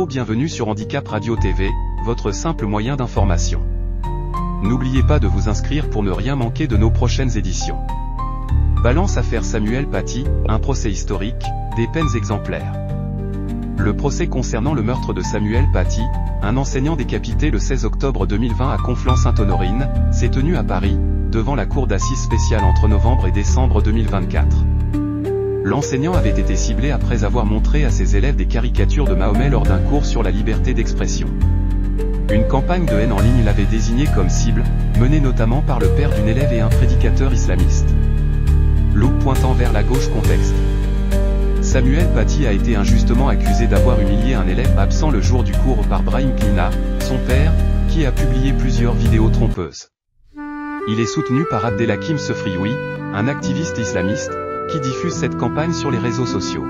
Bienvenue sur Handicap Radio TV, votre simple moyen d'information. N'oubliez pas de vous inscrire pour ne rien manquer de nos prochaines éditions. Balance affaire Samuel Paty, un procès historique, des peines exemplaires. Le procès concernant le meurtre de Samuel Paty, un enseignant décapité le 16 octobre 2020 à Conflans-Sainte-Honorine, s'est tenu à Paris, devant la cour d'assises spéciale entre novembre et décembre 2024. L'enseignant avait été ciblé après avoir montré à ses élèves des caricatures de Mahomet lors d'un cours sur la liberté d'expression. Une campagne de haine en ligne l'avait désigné comme cible, menée notamment par le père d'une élève et un prédicateur islamiste. Loup pointant vers la gauche contexte. Samuel Paty a été injustement accusé d'avoir humilié un élève absent le jour du cours par Brahim Knina, son père, qui a publié plusieurs vidéos trompeuses. Il est soutenu par Abdelhakim Sefrioui, un activiste islamiste, qui diffuse cette campagne sur les réseaux sociaux.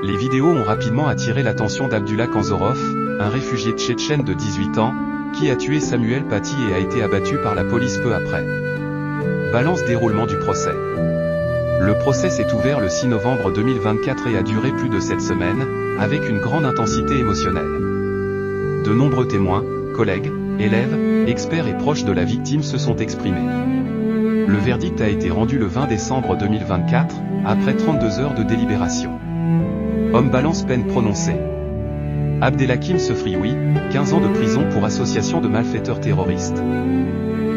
Les vidéos ont rapidement attiré l'attention d'Abdullah Kanzorov, un réfugié tchétchène de 18 ans, qui a tué Samuel Paty et a été abattu par la police peu après. Balance déroulement du procès. Le procès s'est ouvert le 6 novembre 2024 et a duré plus de 7 semaines, avec une grande intensité émotionnelle. De nombreux témoins, collègues, élèves, experts et proches de la victime se sont exprimés. Le verdict a été rendu le 20 décembre 2024, après 32 heures de délibération. Homme balance peine prononcée. Abdelhakim Sefrioui, 15 ans de prison pour association de malfaiteurs terroristes.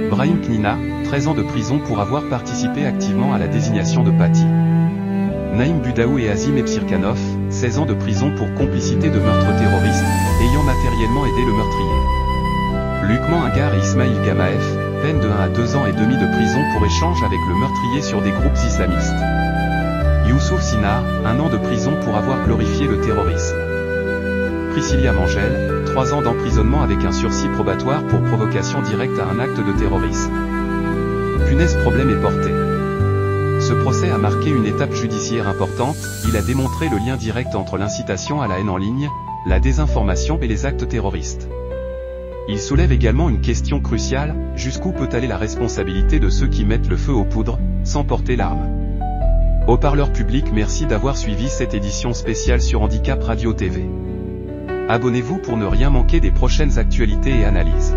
Brahim Knina, 13 ans de prison pour avoir participé activement à la désignation de Paty. Naïm Budaou et Azim Epsirkanov, 16 ans de prison pour complicité de meurtre terroriste, ayant matériellement aidé le meurtrier. Lukman Agar et Ismail Gamaef, peine de 1 à 2 ans et demi de prison pour échange avec le meurtrier sur des groupes islamistes. Youssouf Sinar, 1 an de prison pour avoir glorifié le terrorisme. Priscilla Mangel, 3 ans d'emprisonnement avec un sursis probatoire pour provocation directe à un acte de terrorisme. Punaise, problème est porté. Ce procès a marqué une étape judiciaire importante, il a démontré le lien direct entre l'incitation à la haine en ligne, la désinformation et les actes terroristes. Il soulève également une question cruciale, jusqu'où peut aller la responsabilité de ceux qui mettent le feu aux poudres, sans porter l'arme. Haut-parleur public, merci d'avoir suivi cette édition spéciale sur Handicap Radio TV. Abonnez-vous pour ne rien manquer des prochaines actualités et analyses.